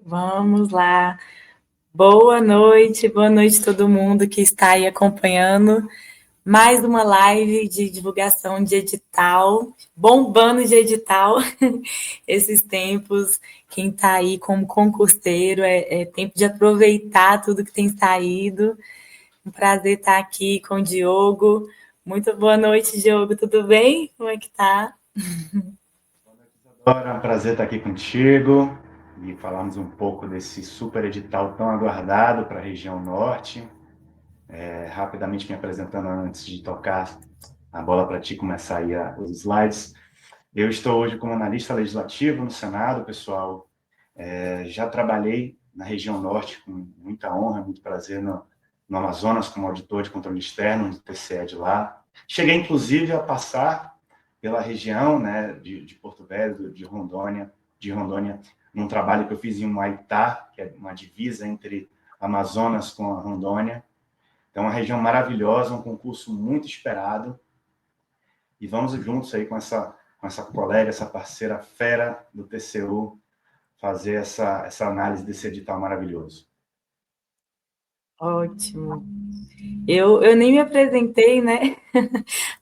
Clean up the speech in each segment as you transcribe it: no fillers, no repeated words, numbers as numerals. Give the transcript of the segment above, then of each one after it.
Vamos lá. Boa noite todo mundo que está aí acompanhando mais uma live de divulgação de edital, bombando de edital esses tempos. Quem está aí como concurseiro é tempo de aproveitar tudo que tem saído. Um prazer estar aqui com o Diogo. Muito boa noite, Diogo. Tudo bem? Como é que tá? Agora é um prazer estar aqui contigo e falarmos um pouco desse super edital tão aguardado para a região norte. Rapidamente me apresentando antes de tocar a bola para ti começar aí os slides. Eu estou hoje como analista legislativo no Senado, pessoal. Já trabalhei na região norte com muita honra, muito prazer no Amazonas como auditor de controle externo do TCE de lá. Cheguei, inclusive, a passar pela região, né, de Porto Velho, de Rondônia, num trabalho que eu fiz em Humaitá, que é uma divisa entre Amazonas com a Rondônia. Então, uma região maravilhosa, um concurso muito esperado. E vamos juntos aí com essa colega, essa parceira fera do TCU, fazer essa análise desse edital maravilhoso. Ótimo. Eu nem me apresentei, né?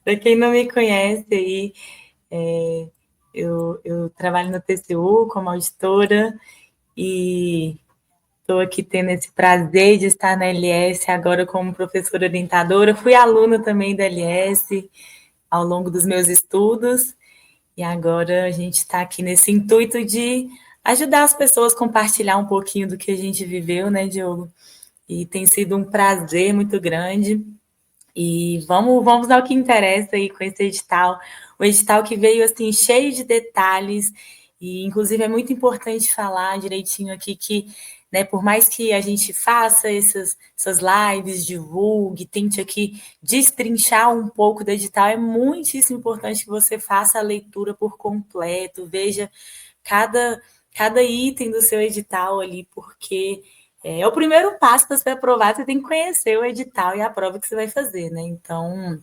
Para quem não me conhece aí, é, eu trabalho no TCU como auditora e estou aqui tendo esse prazer de estar na LS agora como professora orientadora. Fui aluna também da LS ao longo dos meus estudos e agora a gente está aqui nesse intuito de ajudar as pessoas a compartilhar um pouquinho do que a gente viveu, né, Diogo? E tem sido um prazer muito grande. E vamos ao que interessa aí com esse edital. O edital que veio assim cheio de detalhes e inclusive é muito importante falar direitinho aqui que, né, por mais que a gente faça essas lives, divulgue, tente aqui destrinchar um pouco do edital, é muitíssimo importante que você faça a leitura por completo, veja cada cada item do seu edital ali, porque é o primeiro passo para ser aprovado, você tem que conhecer o edital e a prova que você vai fazer, né? Então,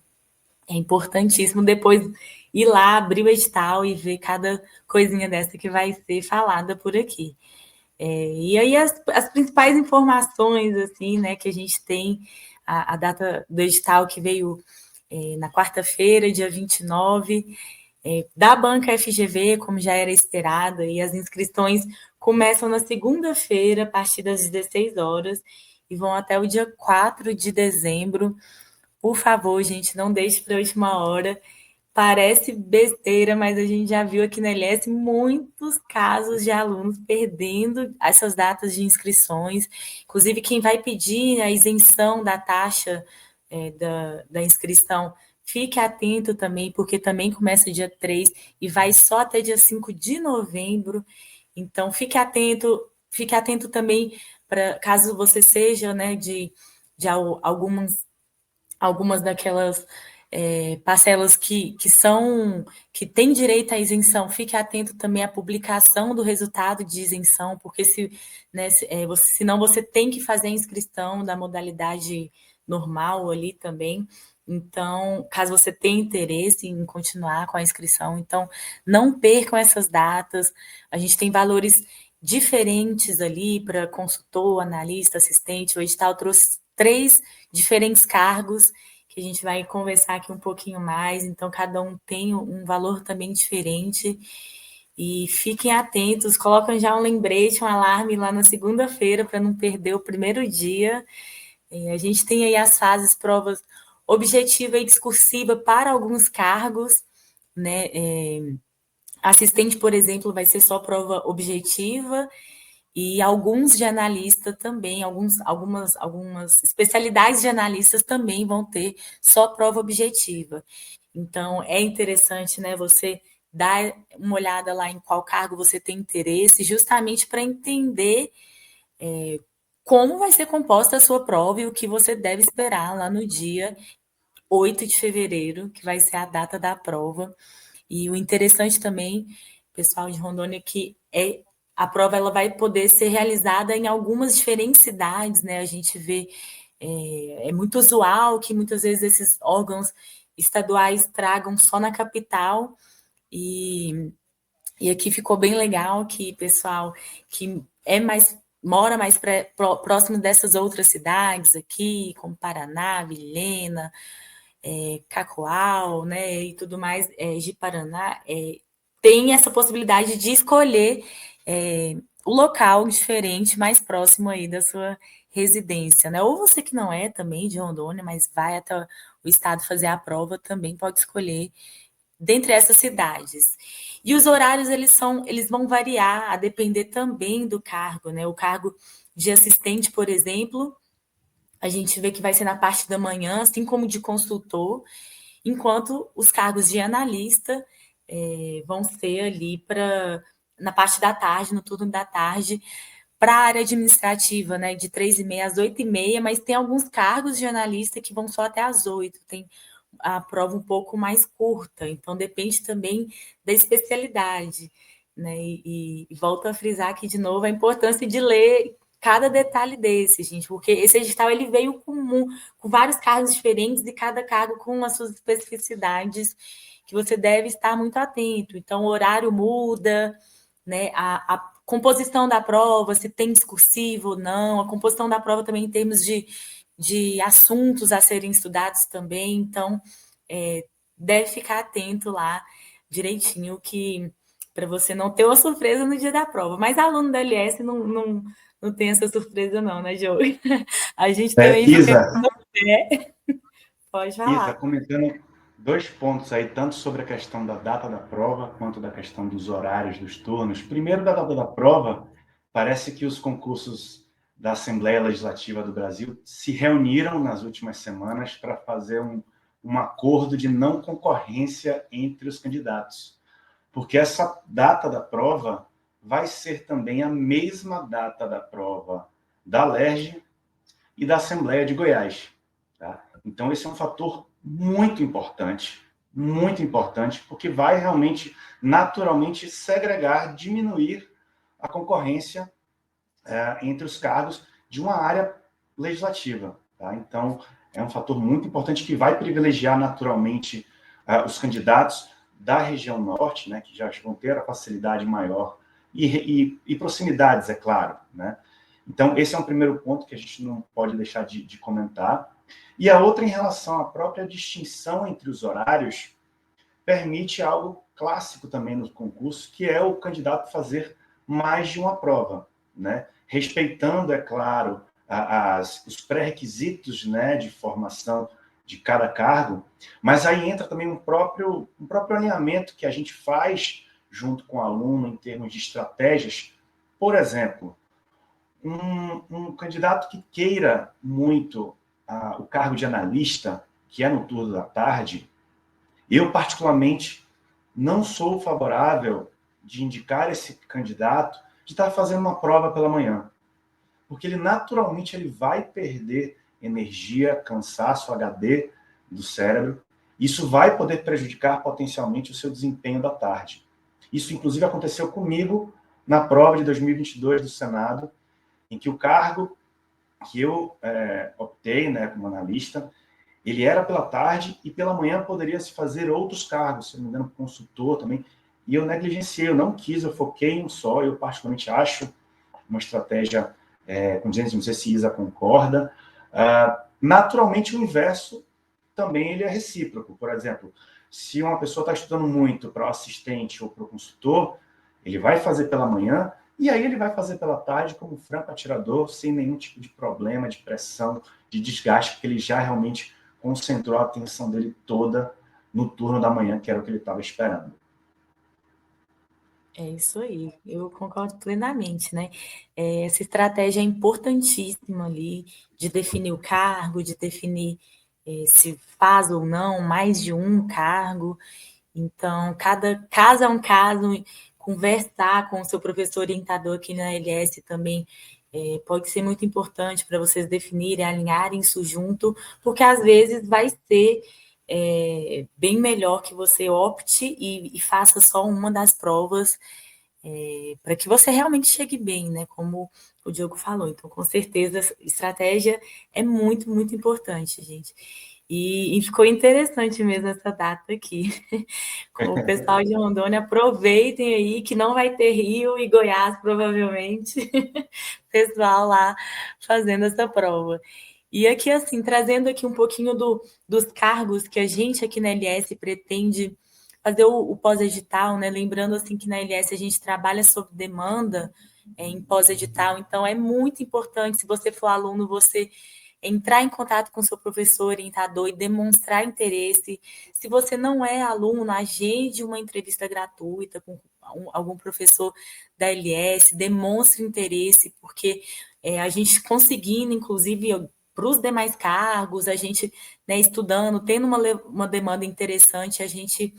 é importantíssimo depois ir lá, abrir o edital e ver cada coisinha dessa que vai ser falada por aqui. E aí as principais informações, assim, né, que a gente tem, a data do edital que veio na quarta-feira, dia 29, da banca FGV, como já era esperado, e as inscrições começam na segunda-feira, a partir das 16 horas, e vão até o dia 4 de dezembro. Por favor, gente, não deixe para a última hora. Parece besteira, mas a gente já viu aqui na LS muitos casos de alunos perdendo essas datas de inscrições. Inclusive, quem vai pedir a isenção da taxa da inscrição, fique atento também, porque também começa dia 3 e vai só até dia 5 de novembro. Então, fique atento também para caso você seja né, de algumas daquelas parcelas que são que têm direito à isenção, fique atento também à publicação do resultado de isenção, porque senão você tem que fazer a inscrição da modalidade normal ali também. Então, caso você tenha interesse em continuar com a inscrição, então não percam essas datas. A gente tem valores diferentes ali para consultor, analista, assistente. O edital trouxe 3 diferentes cargos que a gente vai conversar aqui um pouquinho mais. Então, cada um tem um valor também diferente. E fiquem atentos, colocam já um lembrete, um alarme lá na segunda-feira para não perder o primeiro dia. A gente tem aí as fases provas objetiva e discursiva para alguns cargos, né? Assistente, por exemplo, vai ser só prova objetiva e alguns de analista também, algumas especialidades de analistas também vão ter só prova objetiva. Então, é interessante, né, você dar uma olhada lá em qual cargo você tem interesse, justamente para entender como vai ser composta a sua prova e o que você deve esperar lá no dia 8 de fevereiro, que vai ser a data da prova. E o interessante também, pessoal de Rondônia, que a prova ela vai poder ser realizada em algumas diferentes cidades, né? A gente vê é muito usual que muitas vezes esses órgãos estaduais tragam só na capital e E aqui ficou bem legal que pessoal que mora mais próximo dessas outras cidades aqui, como Paraná, Vilhena, Cacoal, né, e tudo mais, de Paraná, tem essa possibilidade de escolher o local diferente, mais próximo aí da sua residência, né? Ou você que não é também de Rondônia, mas vai até o estado fazer a prova, também pode escolher dentre essas cidades. E os horários eles vão variar a depender também do cargo, né? O cargo de assistente, por exemplo, a gente vê que vai ser na parte da manhã, assim como de consultor, enquanto os cargos de analista vão ser ali na parte da tarde, no turno da tarde, para a área administrativa, né, de 3h30 às 8h30, mas tem alguns cargos de analista que vão só até às 8h, tem a prova um pouco mais curta, então depende também da especialidade, né, e volto a frisar aqui de novo a importância de ler cada detalhe desse, gente, porque esse edital ele veio com vários cargos diferentes e cada cargo com as suas especificidades que você deve estar muito atento. Então, o horário muda, né? A composição da prova, se tem discursivo ou não, a composição da prova também em termos de assuntos a serem estudados também. Então, deve ficar atento lá direitinho que para você não ter uma surpresa no dia da prova. Mas aluno da LS não tem essa surpresa não, né, Joey? A gente também fica Isa, com você. Pode Isa, falar. comentando dois pontos aí, tanto sobre a questão da data da prova, quanto da questão dos horários dos turnos. Primeiro, da data da prova, parece que os concursos da Assembleia Legislativa do Brasil se reuniram nas últimas semanas para fazer um acordo de não concorrência entre os candidatos. Porque essa data da prova vai ser também a mesma data da prova da LERJ e da Assembleia de Goiás. Tá? Então, esse é um fator muito importante, porque vai realmente, naturalmente, segregar, diminuir a concorrência entre os cargos de uma área legislativa. Tá? Então, é um fator muito importante que vai privilegiar, naturalmente, os candidatos da região norte, né, que já vão ter a facilidade maior, e proximidades, é claro. Né? Então, esse é um primeiro ponto que a gente não pode deixar de comentar. E a outra, em relação à própria distinção entre os horários, permite algo clássico também no concurso, que é o candidato fazer mais de uma prova, né? Respeitando, é claro, os pré-requisitos, né, de formação de cada cargo, mas aí entra também um próprio alinhamento que a gente faz junto com o aluno em termos de estratégias. Por exemplo, um candidato que queira muito o cargo de analista, que é no turno da tarde, eu, particularmente, não sou favorável de indicar esse candidato de estar fazendo uma prova pela manhã, porque ele naturalmente ele vai perder energia, cansaço, HD do cérebro. Isso vai poder prejudicar potencialmente o seu desempenho da tarde. Isso, inclusive, aconteceu comigo na prova de 2022 do Senado, em que o cargo que eu optei, né, como analista, ele era pela tarde e pela manhã poderia se fazer outros cargos, se não me engano, consultor também, e eu negligenciei, eu não quis, eu foquei em um só, eu particularmente acho uma estratégia condizente, não sei se Isa concorda. Naturalmente, o inverso também ele é recíproco. Por exemplo, se uma pessoa está estudando muito para o assistente ou para o consultor, ele vai fazer pela manhã e aí ele vai fazer pela tarde como franco atirador, sem nenhum tipo de problema, de pressão, de desgaste, porque ele já realmente concentrou a atenção dele toda no turno da manhã, que era o que ele estava esperando. É isso aí, eu concordo plenamente, né? Essa estratégia é importantíssima ali de definir o cargo, de definir se faz ou não mais de um cargo. Então, cada caso é um caso, conversar com o seu professor orientador aqui na LS também pode ser muito importante para vocês definirem, alinharem isso junto, porque às vezes vai ser bem melhor que você opte e faça só uma das provas para que você realmente chegue bem, né? Como o Diogo falou. Então, com certeza, estratégia é muito, muito importante, gente. E ficou interessante mesmo essa data aqui. Com o pessoal de Rondônia, aproveitem aí que não vai ter Rio e Goiás, provavelmente. Pessoal lá fazendo essa prova. E aqui, assim, trazendo aqui um pouquinho dos cargos que a gente aqui na LS pretende fazer o pós-edital, né? Lembrando, assim, que na LS a gente trabalha sob demanda em pós-edital, então é muito importante, se você for aluno, você entrar em contato com o seu professor orientador e demonstrar interesse. Se você não é aluno, agende uma entrevista gratuita com algum professor da LS, demonstre interesse, porque a gente conseguindo, inclusive, para os demais cargos, a gente, né, estudando, tendo uma demanda interessante, a gente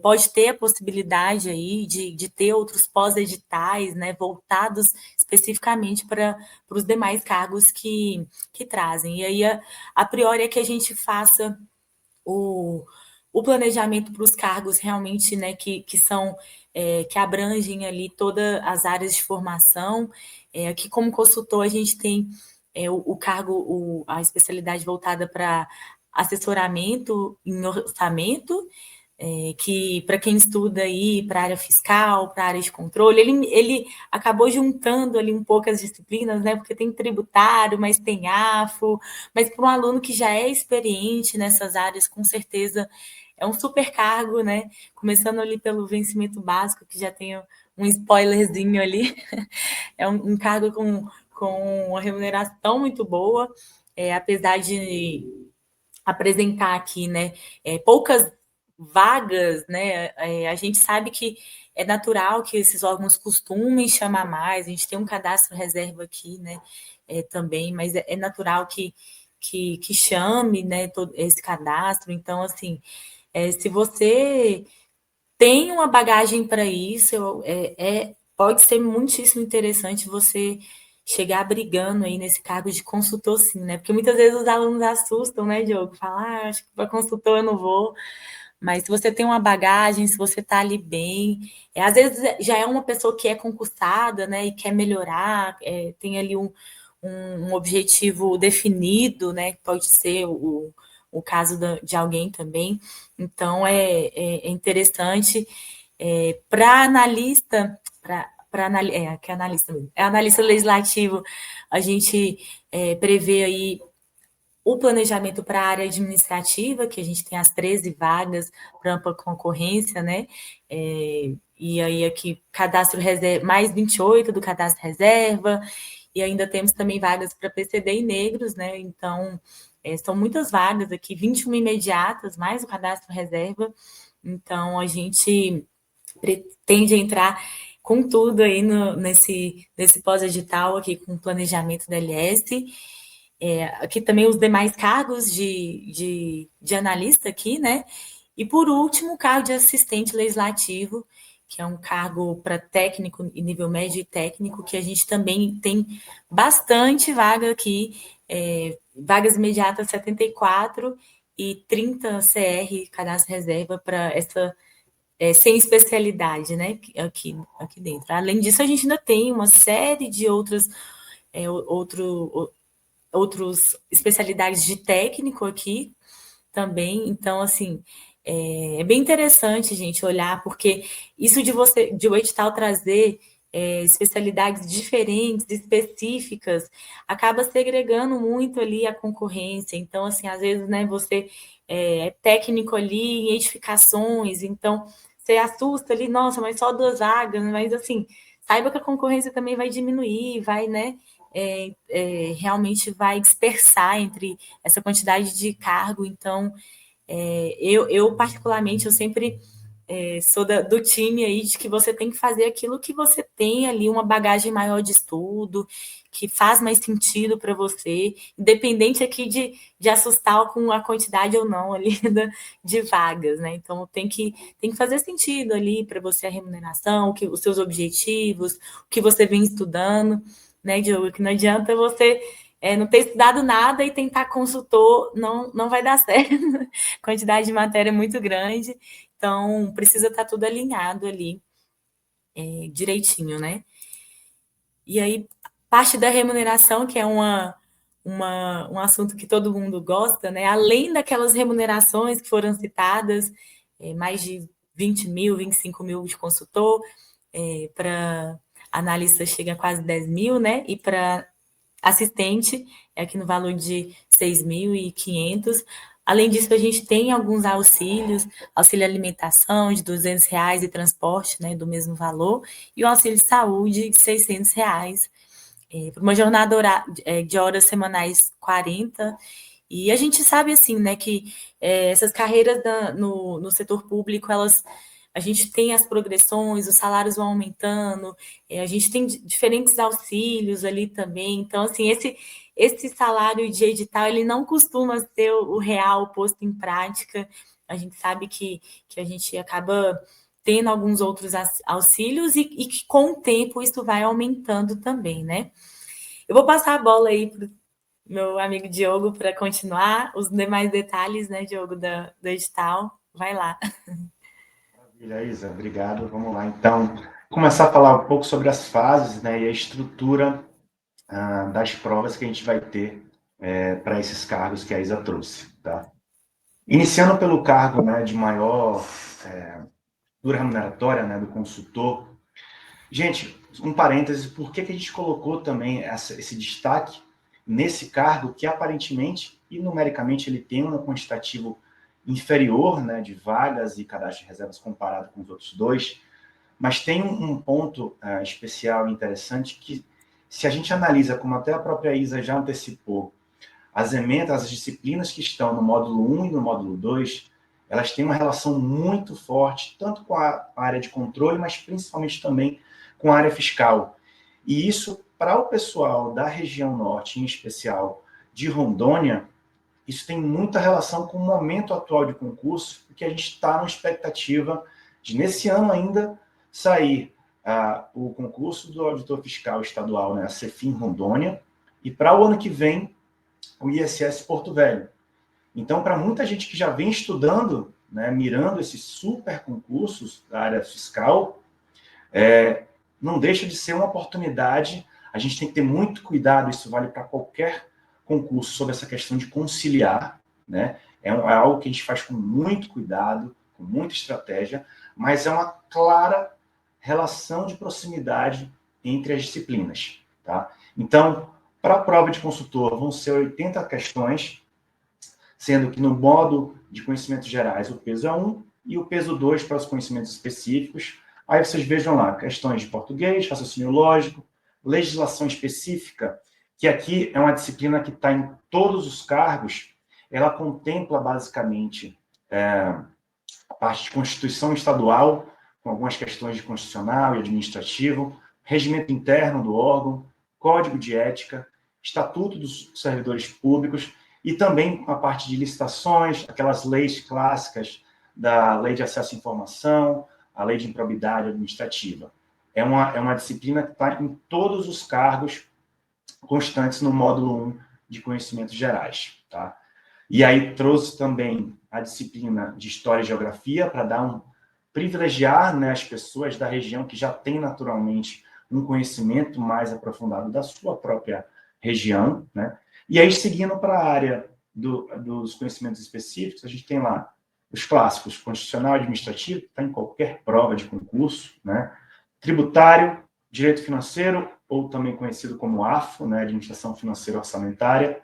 pode ter a possibilidade aí de ter outros pós-editais, né, voltados especificamente para os demais cargos que trazem. E aí, a priori, é que a gente faça o planejamento para os cargos realmente, né, que são que abrangem ali todas as áreas de formação. Aqui, como consultor, a gente tem o cargo, a especialidade voltada para assessoramento em orçamento, que para quem estuda aí para a área fiscal, para a área de controle, ele acabou juntando ali um pouco as disciplinas, né? Porque tem tributário, mas tem AFO, mas para um aluno que já é experiente nessas áreas, com certeza é um super cargo, né? Começando ali pelo vencimento básico, que já tem um spoilerzinho ali, é um cargo com uma remuneração muito boa, apesar de apresentar aqui, né, poucas vagas, né, a gente sabe que é natural que esses órgãos costumem chamar mais, a gente tem um cadastro reserva aqui, né, também, mas é natural que chame, né, todo esse cadastro, então, assim, se você tem uma bagagem para isso, pode ser muitíssimo interessante você chegar brigando aí nesse cargo de consultor, sim, né? Porque muitas vezes os alunos assustam, né, Diogo? Falam, acho que para consultor eu não vou. Mas se você tem uma bagagem, se você está ali bem, às vezes já é uma pessoa que é concursada, né, e quer melhorar, tem ali um objetivo definido, né, que pode ser o caso de alguém também. Então, é interessante para analista, que é analista mesmo, é analista legislativo, a gente prevê aí o planejamento para a área administrativa, que a gente tem as 13 vagas para ampla concorrência, né? E aí aqui cadastro reserva, mais 28 do cadastro reserva, e ainda temos também vagas para PCD e negros, né? Então, são muitas vagas aqui, 21 imediatas, mais o cadastro reserva. Então, a gente pretende entrar com tudo aí nesse pós-edital aqui com o planejamento da LS. Aqui também os demais cargos de analista aqui, né? E por último, o cargo de assistente legislativo, que é um cargo para técnico e nível médio e técnico, que a gente também tem bastante vaga aqui, vagas imediatas 74 e 30 CR, cadastro reserva, para essa sem especialidade, né? Aqui dentro. Além disso, a gente ainda tem uma série de outros especialidades de técnico aqui também. Então, assim, bem interessante, gente, olhar, porque isso de o edital trazer especialidades diferentes, específicas, acaba segregando muito ali a concorrência. Então, assim, às vezes, né, você é técnico ali em edificações, então você assusta ali, nossa, mas só 2 vagas, mas assim, saiba que a concorrência também vai diminuir, vai, né? Realmente vai dispersar entre essa quantidade de cargo. Então, eu particularmente, eu sempre sou do time aí de que você tem que fazer aquilo que você tem ali, uma bagagem maior de estudo, que faz mais sentido para você, independente aqui de assustar com a quantidade ou não ali de vagas, né? Então tem que fazer sentido ali para você a remuneração, os seus objetivos, o que você vem estudando, né, Diogo? Que não adianta você não ter estudado nada e tentar consultor, não vai dar certo. A quantidade de matéria é muito grande, então precisa estar tudo alinhado ali direitinho, né? E aí, parte da remuneração, que é um assunto que todo mundo gosta, né? Além daquelas remunerações que foram citadas, mais de 20 mil, 25 mil de consultor, para analista chega a quase 10 mil, né? E para assistente é aqui no valor de 6.500. Além disso, a gente tem alguns auxílios, auxílio alimentação de R$ 200 e transporte, né, do mesmo valor, e o auxílio de saúde de R$ 600, por uma jornada de horas semanais 40. E a gente sabe, assim, né, que essas carreiras no setor público, a gente tem as progressões, os salários vão aumentando, a gente tem diferentes auxílios ali também. Então, assim, esse salário de edital, ele não costuma ser o real posto em prática. A gente sabe que a gente acaba tendo alguns outros auxílios e que com o tempo isso vai aumentando também, né? Eu vou passar a bola aí para o meu amigo Diogo para continuar os demais detalhes, né, Diogo, do edital. Vai lá. Maravilha, Isa, obrigado. Vamos lá, então, começar a falar um pouco sobre as fases, né, e a estrutura das provas que a gente vai ter para esses cargos que a Isa trouxe, tá? Iniciando pelo cargo, né, de maior dura remuneratória, né, do consultor. Gente, um parêntese, por que a gente colocou também esse destaque nesse cargo que aparentemente e numericamente ele tem um quantitativo inferior, né, de vagas e cadastro de reservas comparado com os outros dois, mas tem um ponto especial e interessante que, se a gente analisa, como até a própria Isa já antecipou, as emendas, as disciplinas que estão no módulo 1 e no módulo 2, elas têm uma relação muito forte, tanto com a área de controle, mas principalmente também com a área fiscal. E isso, para o pessoal da região norte, em especial de Rondônia, isso tem muita relação com o momento atual de concurso, porque a gente está na expectativa de, nesse ano ainda, sair o concurso do auditor fiscal estadual, né, a Cefim Rondônia, e para o ano que vem, o ISS Porto Velho. Então, para muita gente que já vem estudando, né, mirando esses super concursos da área fiscal, não deixa de ser uma oportunidade. A gente tem que ter muito cuidado, isso vale para qualquer concurso, sobre essa questão de conciliar, né? É algo que a gente faz com muito cuidado, com muita estratégia, mas é uma clara relação de proximidade entre as disciplinas, tá? Então, para a prova de consultor, vão ser 80 questões, sendo que no modo de conhecimentos gerais o peso é 1 e o peso 2 para os conhecimentos específicos. Aí vocês vejam lá, questões de português, raciocínio lógico, legislação específica, que aqui é uma disciplina que está em todos os cargos, ela contempla basicamente a parte de Constituição Estadual, com algumas questões de constitucional e administrativo, regimento interno do órgão, código de ética, estatuto dos servidores públicos e também a parte de licitações, aquelas leis clássicas da Lei de Acesso à Informação, a Lei de Improbidade Administrativa. É uma disciplina que está em todos os cargos constantes no módulo 1 de Conhecimentos Gerais, tá? E aí trouxe também a disciplina de História e Geografia para privilegiar, né, as pessoas da região que já têm naturalmente um conhecimento mais aprofundado da sua própria região, né? E aí, seguindo para a área dos conhecimentos específicos, a gente tem lá os clássicos, constitucional e administrativo, está em qualquer prova de concurso, né? Tributário, direito financeiro, ou também conhecido como AFO, né, Administração Financeira Orçamentária,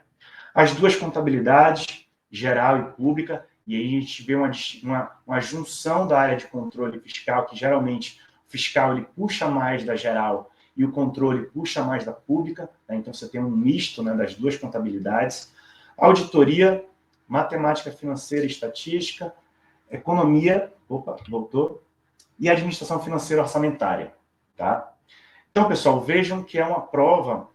as duas contabilidades, geral e pública, e aí a gente vê uma junção da área de controle fiscal, que geralmente o fiscal ele puxa mais da geral e o controle puxa mais da pública, né? Então você tem um misto, né, das duas contabilidades, auditoria, matemática financeira e estatística, economia, e administração financeira orçamentária, tá? Então, pessoal, vejam que é uma prova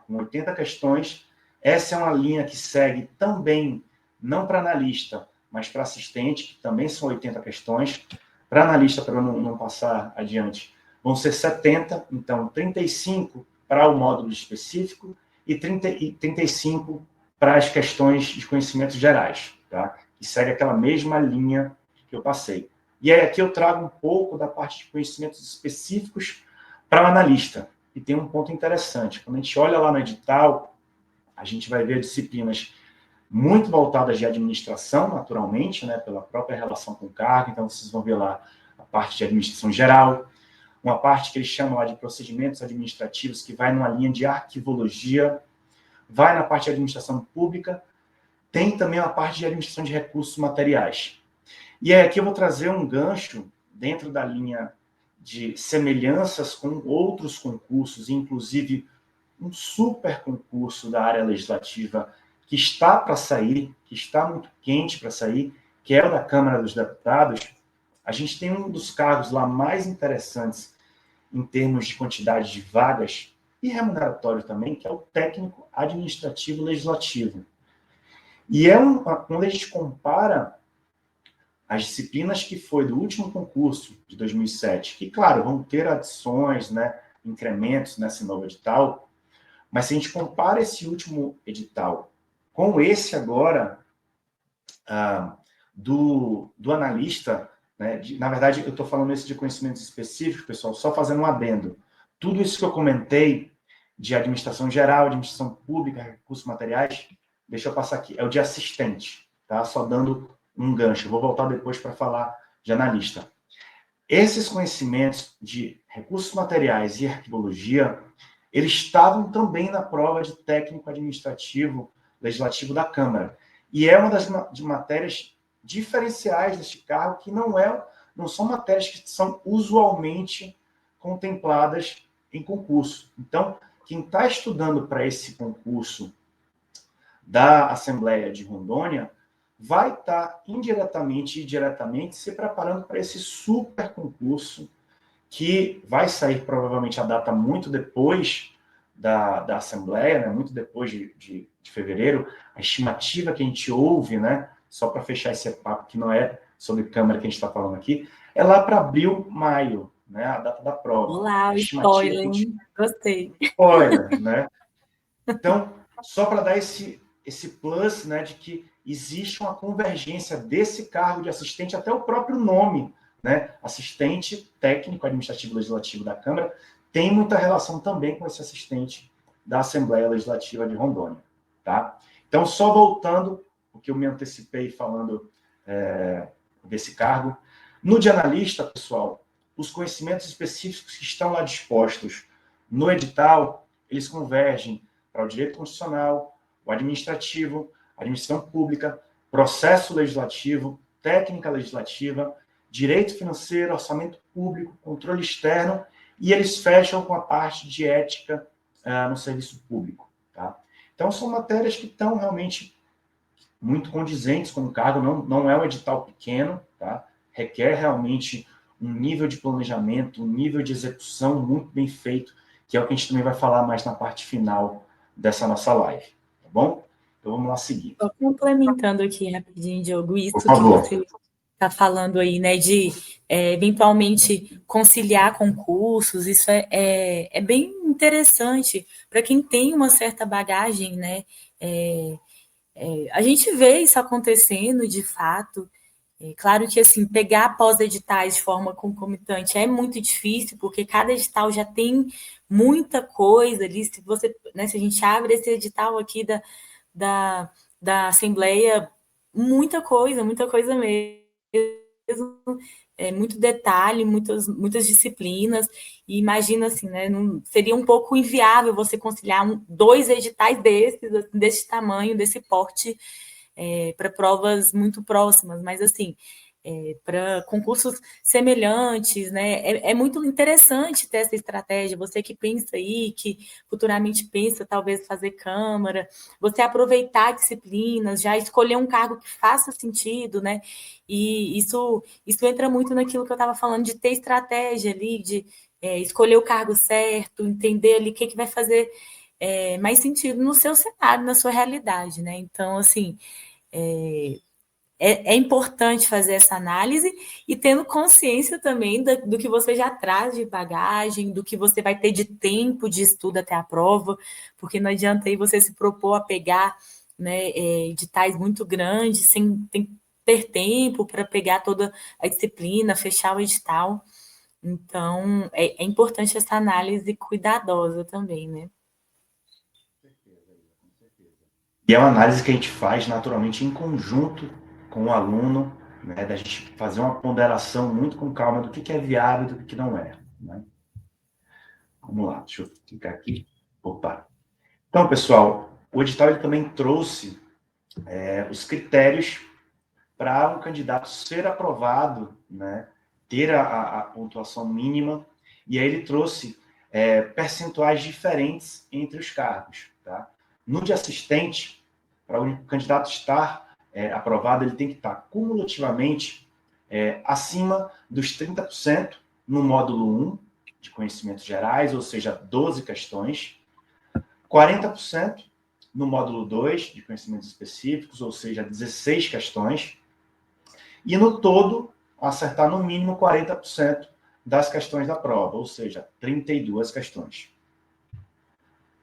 com 80 questões. Essa é uma linha que segue também, não para analista, mas para assistente, que também são 80 questões. Para analista, para eu não passar adiante, vão ser 70, então 35 para o módulo específico e 35 para as questões de conhecimentos gerais, tá? Que segue aquela mesma linha que eu passei. E aí aqui eu trago um pouco da parte de conhecimentos específicos para o analista. E tem um ponto interessante. Quando a gente olha lá no edital, a gente vai ver disciplinas muito voltadas de administração, naturalmente, né, pela própria relação com o cargo. Então, vocês vão ver lá a parte de administração geral, uma parte que eles chamam lá de procedimentos administrativos, que vai numa linha de arquivologia, vai na parte de administração pública, tem também a parte de administração de recursos materiais. E aí, aqui eu vou trazer um gancho dentro da linha de semelhanças com outros concursos, inclusive um super concurso da área legislativa que está para sair, que está muito quente para sair, que é o da Câmara dos Deputados. A gente tem um dos cargos lá mais interessantes em termos de quantidade de vagas e remuneratório também, que é o técnico administrativo legislativo. E quando a gente compara as disciplinas que foi do último concurso de 2007, que, claro, vão ter adições, né, incrementos nesse novo edital, mas se a gente compara esse último edital com esse agora, do analista, né, na verdade, eu estou falando esse de conhecimentos específicos, pessoal, só fazendo um adendo. Tudo isso que eu comentei de administração geral, administração pública, recursos materiais, deixa eu passar aqui, é o de assistente, tá? Só dando um gancho. Vou voltar depois para falar de analista. Esses conhecimentos de recursos materiais e arquivologia, eles estavam também na prova de técnico administrativo legislativo da Câmara. E é uma das matérias diferenciais deste cargo, que não são matérias que são usualmente contempladas em concurso. Então, quem está estudando para esse concurso da Assembleia de Rondônia vai estar indiretamente e diretamente se preparando para esse super concurso que vai sair provavelmente a data muito depois da Assembleia, né, muito depois de fevereiro. A estimativa que a gente ouve, né, só para fechar esse papo que não é sobre Câmara que a gente está falando aqui, é lá para abril, maio, né, a data da prova. Olá, A estimativa spoiler, que a gente... gostei. Spoiler, né? Então, só para dar esse plus, né, de que existe uma convergência desse cargo de assistente, até o próprio nome, né, assistente técnico administrativo legislativo da Câmara, tem muita relação também com esse assistente da Assembleia Legislativa de Rondônia, tá? Então, só voltando, porque eu me antecipei falando desse cargo, no de analista, pessoal, os conhecimentos específicos que estão lá dispostos no edital, eles convergem para o direito constitucional, o administrativo, administração pública, processo legislativo, técnica legislativa, direito financeiro, orçamento público, controle externo, e eles fecham com a parte de ética no serviço público. Tá? Então, são matérias que estão realmente muito condizentes com o cargo, não é um edital pequeno, tá? Requer realmente um nível de planejamento, um nível de execução muito bem feito, que é o que a gente também vai falar mais na parte final dessa nossa live, tá bom? Então vamos lá seguir. Só complementando aqui rapidinho, Diogo, isso Por que favor. você está falando aí, né, de eventualmente conciliar concursos, isso é bem interessante para quem tem uma certa bagagem, né? A gente vê isso acontecendo de fato. Claro que assim, pegar pós-editais de forma concomitante é muito difícil, porque cada edital já tem muita coisa ali. Se você, né, se a gente abre esse edital aqui da, da Assembleia, muita coisa mesmo. Muito detalhe, muitas disciplinas, e imagina assim, né? Seria um pouco inviável você conciliar dois editais desses, assim, desse tamanho, desse porte, para provas muito próximas, mas assim, para concursos semelhantes, né? É muito interessante ter essa estratégia. Você que pensa aí, que futuramente pensa talvez fazer Câmara, você aproveitar disciplinas, já escolher um cargo que faça sentido, né? E isso entra muito naquilo que eu estava falando de ter estratégia ali, de escolher o cargo certo, entender ali o que vai fazer mais sentido no seu cenário, na sua realidade, né? Então, assim, é importante fazer essa análise e tendo consciência também do que você já traz de bagagem, do que você vai ter de tempo de estudo até a prova, porque não adianta aí você se propor a pegar, né, editais muito grandes sem ter tempo para pegar toda a disciplina, fechar o edital. Então, é importante essa análise cuidadosa também, né? E é uma análise que a gente faz naturalmente em conjunto com o aluno, né, da gente fazer uma ponderação muito com calma do que é viável e do que não é. Né? Vamos lá, deixa eu clicar aqui. Opa. Então, pessoal, o edital ele também trouxe os critérios para um candidato ser aprovado, né, ter a pontuação mínima, e aí ele trouxe percentuais diferentes entre os cargos. Tá? No de assistente, para o candidato estar aprovado, ele tem que estar cumulativamente acima dos 30% no módulo 1 de conhecimentos gerais, ou seja, 12 questões, 40% no módulo 2 de conhecimentos específicos, ou seja, 16 questões, e no todo, acertar no mínimo 40% das questões da prova, ou seja, 32 questões.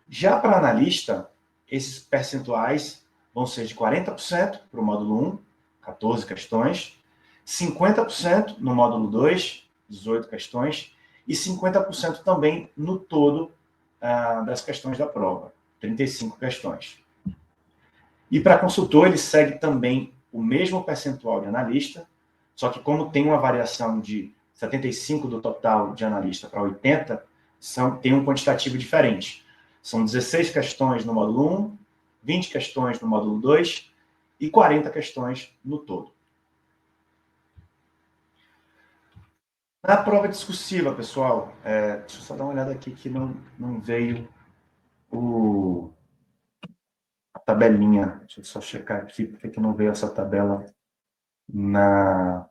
Já para analista, esses percentuais vão ser de 40% para o módulo 1, 14 questões, 50% no módulo 2, 18 questões, e 50% também no todo das questões da prova, 35 questões. E para consultor, ele segue também o mesmo percentual de analista, só que como tem uma variação de 75 do total de analista para 80, tem um quantitativo diferente. São 16 questões no módulo 1, 20 questões no módulo 2 e 40 questões no todo. Na prova discursiva, pessoal, deixa eu só dar uma olhada aqui que não veio a tabelinha. Deixa eu só checar aqui porque não veio essa tabela no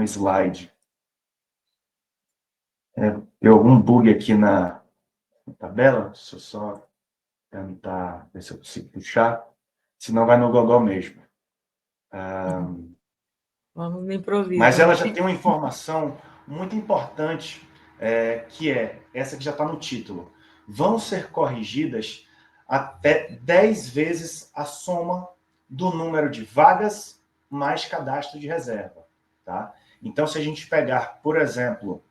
slide. Deu algum bug aqui na tabela, deixa eu só tentar ver se eu consigo puxar, senão vai no Google mesmo. Vamos no improviso, Mas ela né? já tem uma informação muito importante, que é essa que já está no título. Vão ser corrigidas até 10 vezes a soma do número de vagas mais cadastro de reserva. Tá? Então, se a gente pegar, por exemplo,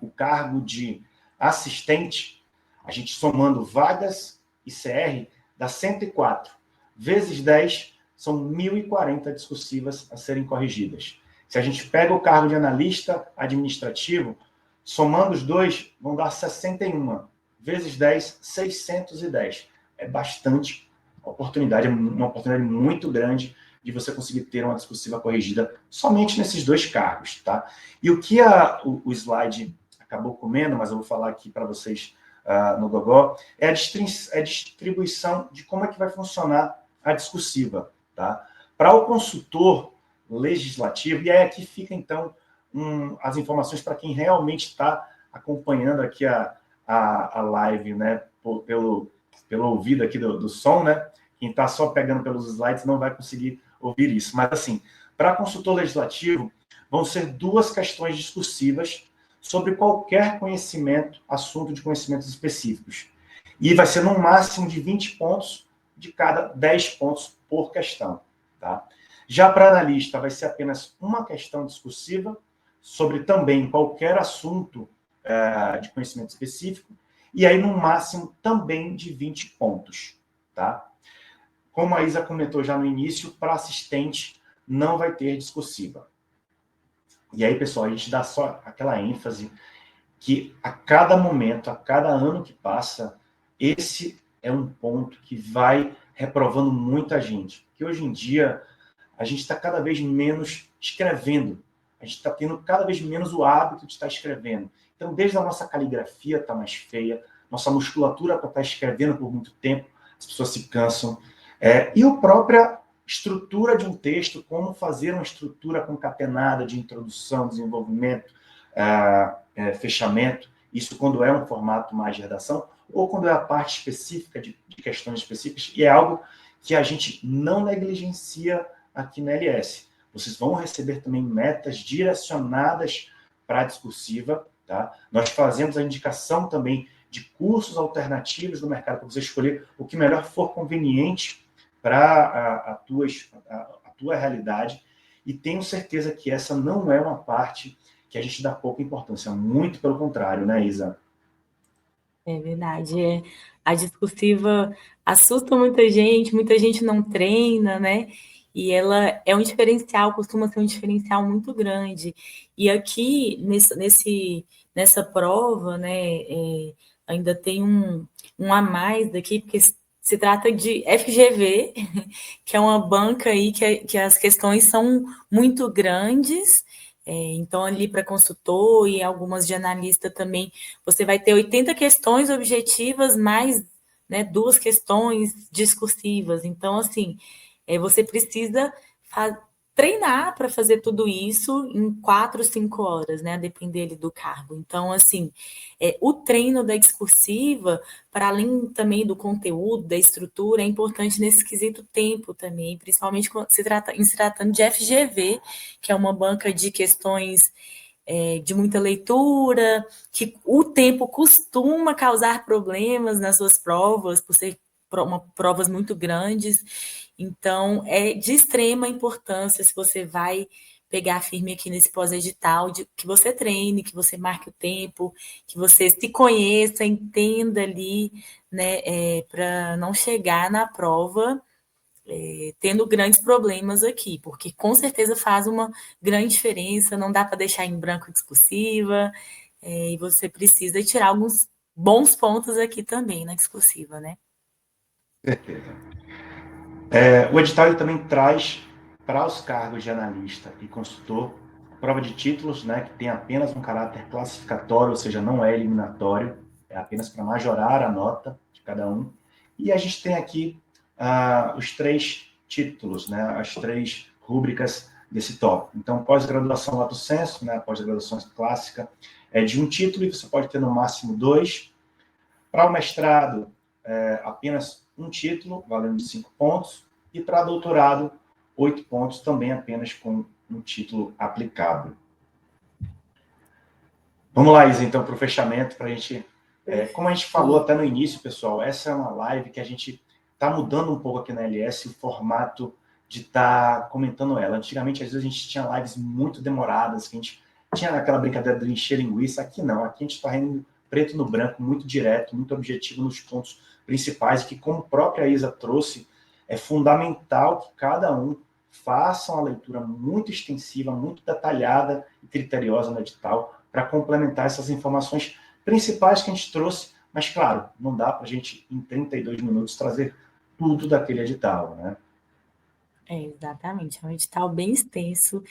o cargo de assistente, a gente somando vagas e CR, dá 104. Vezes 10, são 1.040 discursivas a serem corrigidas. Se a gente pega o cargo de analista administrativo, somando os dois, vão dar 61. Vezes 10, 610. É bastante oportunidade, é uma oportunidade muito grande de você conseguir ter uma discursiva corrigida somente nesses dois cargos, tá? E o que o slide acabou comendo, mas eu vou falar aqui para vocês no Gogó, é a distribuição de como é que vai funcionar a discursiva, tá? Para o consultor legislativo, e aí aqui fica, então, as informações para quem realmente está acompanhando aqui a live, né, pelo ouvido aqui do som, né? Quem está só pegando pelos slides não vai conseguir ouvir isso. Mas, assim, para consultor legislativo, vão ser 2 questões discursivas sobre qualquer conhecimento, assunto de conhecimentos específicos. E vai ser no máximo de 20 pontos de cada 10 pontos por questão. Tá? Já para analista, vai ser apenas uma questão discursiva sobre também qualquer assunto de conhecimento específico, e aí no máximo também de 20 pontos. Tá? Como a Isa comentou já no início, para assistente não vai ter discursiva. E aí, pessoal, a gente dá só aquela ênfase que a cada momento, a cada ano que passa, esse é um ponto que vai reprovando muita gente. Que hoje em dia, a gente está cada vez menos escrevendo. A gente está tendo cada vez menos o hábito de estar escrevendo. Então, desde a nossa caligrafia está mais feia, nossa musculatura para estar escrevendo por muito tempo, as pessoas se cansam. E a própria estrutura de um texto, como fazer uma estrutura concatenada de introdução, desenvolvimento, fechamento, isso quando é um formato mais de redação, ou quando é a parte específica de questões específicas, e é algo que a gente não negligencia aqui na LS. Vocês vão receber também metas direcionadas para a discursiva. Tá? Nós fazemos a indicação também de cursos alternativos no mercado para você escolher o que melhor for conveniente para a tua realidade. E tenho certeza que essa não é uma parte que a gente dá pouca importância. Muito pelo contrário, né, Isa? É verdade. A discursiva assusta muita gente não treina, né? E ela é um diferencial, costuma ser um diferencial muito grande. E aqui, nessa prova, né, ainda tem um a mais daqui, porque se trata de FGV, que é uma banca aí que as questões são muito grandes, então ali para consultor e algumas de analista também, você vai ter 80 questões objetivas mais, né, duas questões discursivas. Então, assim, você precisa treinar para fazer tudo isso em 4, 5 horas, né? A depender ali do cargo. Então, assim, o treino da discursiva, para além também do conteúdo, da estrutura, é importante nesse quesito tempo também, principalmente quando se tratando de FGV, que é uma banca de questões de muita leitura, que o tempo costuma causar problemas nas suas provas, por ser provas muito grandes. Então, é de extrema importância se você vai pegar firme aqui nesse pós-edital, que você treine, que você marque o tempo, que você se conheça, entenda ali, né, para não chegar na prova tendo grandes problemas aqui, porque com certeza faz uma grande diferença, não dá para deixar em branco discursiva, e você precisa tirar alguns bons pontos aqui também na discursiva, né? Certeza. O edital ele também traz para os cargos de analista e consultor prova de títulos, né, que tem apenas um caráter classificatório, ou seja, não é eliminatório, é apenas para majorar a nota de cada um. E a gente tem aqui os 3 títulos, né, as 3 rúbricas desse tópico. Então, pós-graduação lato sensu, né, pós-graduação clássica, é de um título e você pode ter no máximo 2. Para o mestrado, apenas um título, valendo 5 pontos, e para doutorado, 8 pontos, também apenas com um título aplicável. Vamos lá, Isa, então, para o fechamento, para a gente... como a gente falou até no início, pessoal, essa é uma live que a gente está mudando um pouco aqui na LS o formato de estar comentando ela. Antigamente, às vezes, a gente tinha lives muito demoradas, que a gente tinha aquela brincadeira de encher linguiça. Aqui não, aqui a gente está indo preto no branco, muito direto, muito objetivo nos pontos principais, que, como a própria Isa trouxe, é fundamental que cada um faça uma leitura muito extensiva, muito detalhada e criteriosa no edital, para complementar essas informações principais que a gente trouxe, mas, claro, não dá para a gente, em 32 minutos, trazer tudo daquele edital, né? Exatamente, é um edital bem extenso.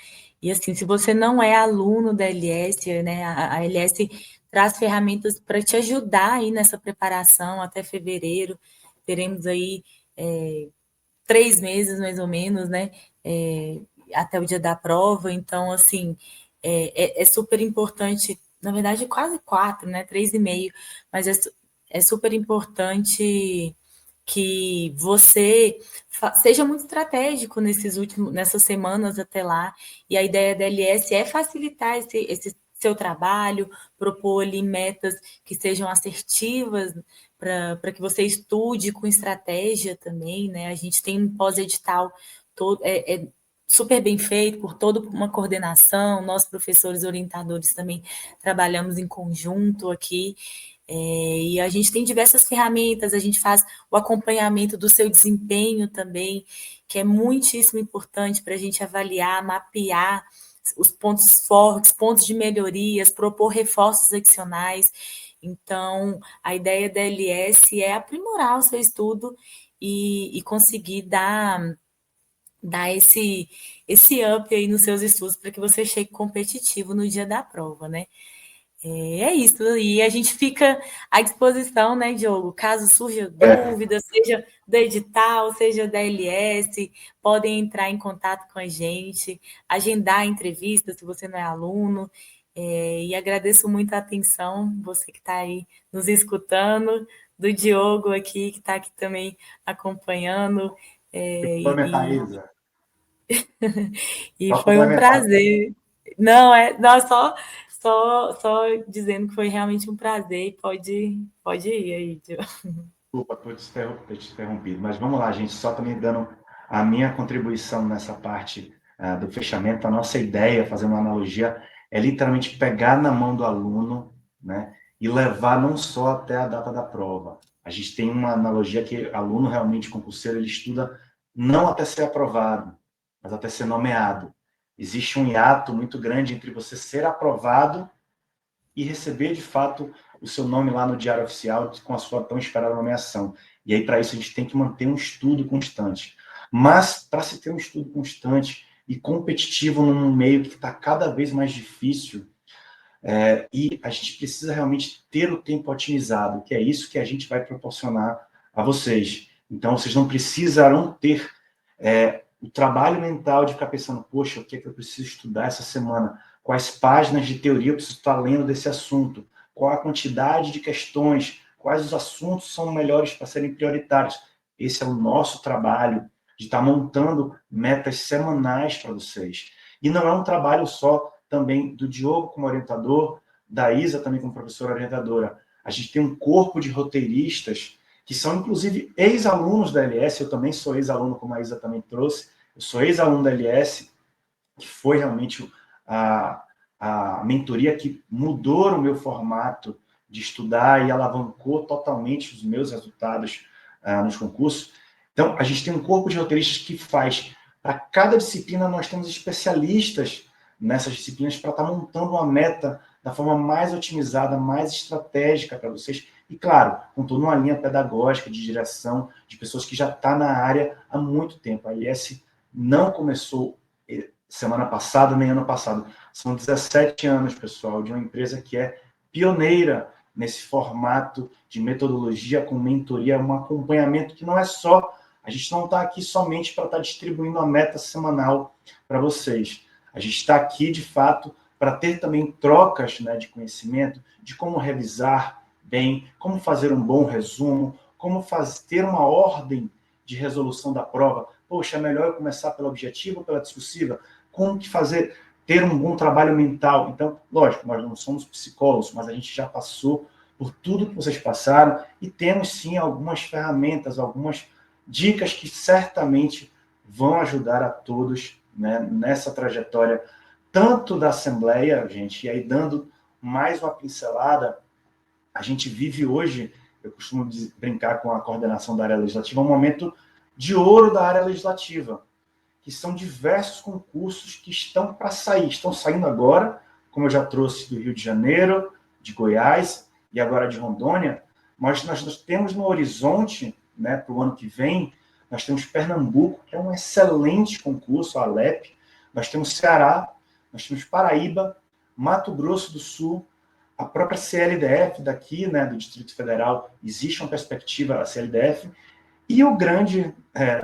E assim, se você não é aluno da LS, né, a LS traz ferramentas para te ajudar aí nessa preparação até fevereiro. Teremos aí 3 meses mais ou menos, né? Até o dia da prova. Então, assim, é super importante, na verdade, quase 4, né? 3,5, mas é super importante que você seja muito estratégico nessas semanas até lá. E a ideia da LS é facilitar esse seu trabalho, propor ali metas que sejam assertivas para que você estude com estratégia também, né? A gente tem um pós-edital todo, super bem feito por toda uma coordenação, nós professores orientadores também trabalhamos em conjunto aqui, e a gente tem diversas ferramentas, a gente faz o acompanhamento do seu desempenho também, que é muitíssimo importante para a gente avaliar, mapear os pontos fortes, pontos de melhorias, propor reforços adicionais. Então, a ideia da LS é aprimorar o seu estudo e conseguir dar esse up aí nos seus estudos para que você chegue competitivo no dia da prova, né? É isso, e a gente fica à disposição, né, Diogo? Caso surja dúvida, seja do edital, seja da LS, podem entrar em contato com a gente, agendar a entrevista se você não é aluno. E agradeço muito a atenção, você que está aí nos escutando, do Diogo aqui, que está aqui também acompanhando. Complementar, Isa. E Só foi um complementar. prazer. Não, só dizendo que foi realmente um prazer e pode ir aí, Gil. Desculpa por ter te interrompido, mas vamos lá, gente, só também dando a minha contribuição nessa parte do fechamento. A nossa ideia, fazendo uma analogia, é literalmente pegar na mão do aluno, né, e levar não só até a data da prova. A gente tem uma analogia que aluno realmente concurseiro, ele estuda não até ser aprovado, mas até ser nomeado. Existe um hiato muito grande entre você ser aprovado e receber, de fato, o seu nome lá no Diário Oficial com a sua tão esperada nomeação. E aí, para isso, a gente tem que manter um estudo constante. Mas, para se ter um estudo constante e competitivo num meio que está cada vez mais difícil, e a gente precisa realmente ter o tempo otimizado, que é isso que a gente vai proporcionar a vocês. Então, vocês não precisarão ter o trabalho mental de ficar pensando, poxa, o que é que eu preciso estudar essa semana? Quais páginas de teoria eu preciso estar lendo desse assunto? Qual a quantidade de questões? Quais os assuntos são melhores para serem prioritários? Esse é o nosso trabalho de estar montando metas semanais para vocês. E não é um trabalho só também do Diogo como orientador, da Isa também como professora orientadora. A gente tem um corpo de roteiristas que são, inclusive, ex-alunos da LS. Eu também sou ex-aluno, como a Isa também trouxe. Eu sou ex-aluno da LS, que foi realmente a mentoria que mudou o meu formato de estudar e alavancou totalmente os meus resultados nos concursos. Então, a gente tem um corpo de roteiristas que faz, para cada disciplina, nós temos especialistas nessas disciplinas para estar montando uma meta da forma mais otimizada, mais estratégica para vocês. E, claro, com toda uma linha pedagógica de direção de pessoas que já estão na área há muito tempo. A IS não começou semana passada, nem ano passado. São 17 anos, pessoal, de uma empresa que é pioneira nesse formato de metodologia com mentoria, um acompanhamento que não é só... A gente não está aqui somente para estar distribuindo a meta semanal para vocês. A gente está aqui, de fato, para ter também trocas, né, de conhecimento, de como revisar bem, como fazer um bom resumo, como ter uma ordem de resolução da prova. Poxa, é melhor eu começar pela objetiva ou pela discursiva? Como que fazer, ter um bom trabalho mental? Então, lógico, nós não somos psicólogos, mas a gente já passou por tudo que vocês passaram e temos, sim, algumas ferramentas, algumas dicas que certamente vão ajudar a todos, né, nessa trajetória, tanto da Assembleia, gente, e aí dando mais uma pincelada, a gente vive hoje, eu costumo brincar com a coordenação da área legislativa, um momento de ouro da área legislativa, que são diversos concursos que estão para sair, estão saindo agora, como eu já trouxe do Rio de Janeiro, de Goiás e agora de Rondônia, mas nós temos no horizonte, né, para o ano que vem, nós temos Pernambuco, que é um excelente concurso, a Alep, nós temos Ceará, nós temos Paraíba, Mato Grosso do Sul, a própria CLDF daqui, né, do Distrito Federal, existe uma perspectiva, a CLDF, e o grande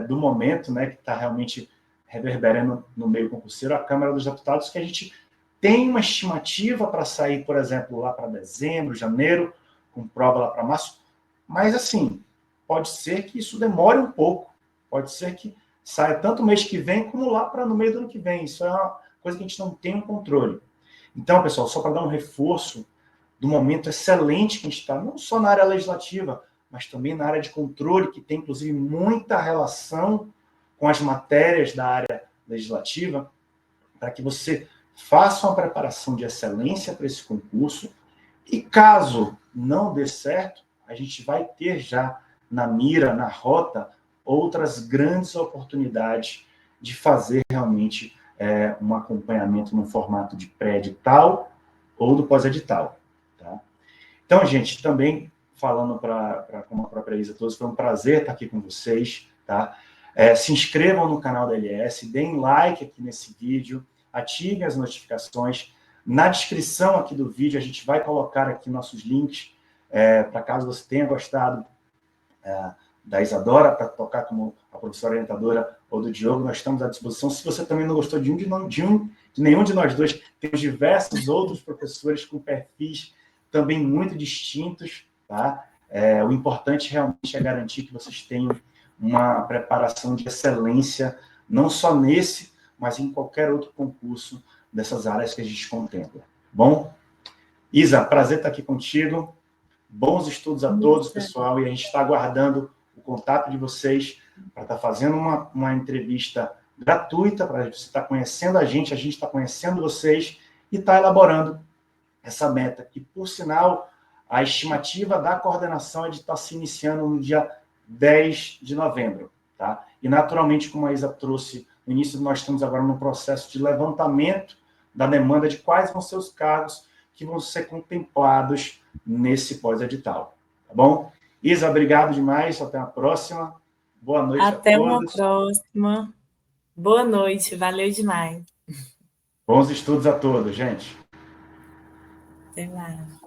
do momento, né, que está realmente reverberando no meio concurseiro, a Câmara dos Deputados, que a gente tem uma estimativa para sair, por exemplo, lá para dezembro, janeiro, com prova lá para março, mas, assim, pode ser que isso demore um pouco, pode ser que saia tanto mês que vem como lá para no meio do ano que vem. Isso é uma coisa que a gente não tem um controle. Então, pessoal, só para dar um reforço do momento excelente que a gente está, não só na área legislativa, mas também na área de controle, que tem, inclusive, muita relação com as matérias da área legislativa, para que você faça uma preparação de excelência para esse concurso, e caso não dê certo, a gente vai ter já na mira, na rota, outras grandes oportunidades de fazer realmente um acompanhamento no formato de pré-edital ou do pós-edital. Tá? Então, gente, também falando como a própria Isa trouxe, foi um prazer estar aqui com vocês. Tá? Se inscrevam no canal da LS, deem like aqui nesse vídeo, ativem as notificações. Na descrição aqui do vídeo, a gente vai colocar aqui nossos links, para caso você tenha gostado da Isadora, para tocar como a professora orientadora, ou do Diogo, nós estamos à disposição. Se você também não gostou de nenhum de nós dois, temos diversos outros professores com perfis também muito distintos. Tá? O importante realmente é garantir que vocês tenham uma preparação de excelência, não só nesse, mas em qualquer outro concurso dessas áreas que a gente contempla. Bom? Isa, prazer estar aqui contigo. Bons estudos a todos, pessoal, e a gente está aguardando o contato de vocês para estar fazendo uma entrevista gratuita, para você estar conhecendo a gente está conhecendo vocês e está elaborando essa meta, que, por sinal, A estimativa da coordenação é de estar se iniciando no dia 10 de novembro. Tá? E, naturalmente, como a Isa trouxe no início, nós estamos agora no processo de levantamento da demanda de quais vão ser os cargos que vão ser contemplados nesse pós-edital. Tá bom? Isa, obrigado demais. Até a próxima. Boa noite a Até uma todos. próxima. Boa noite, valeu demais. Bons estudos a todos, gente. Até mais.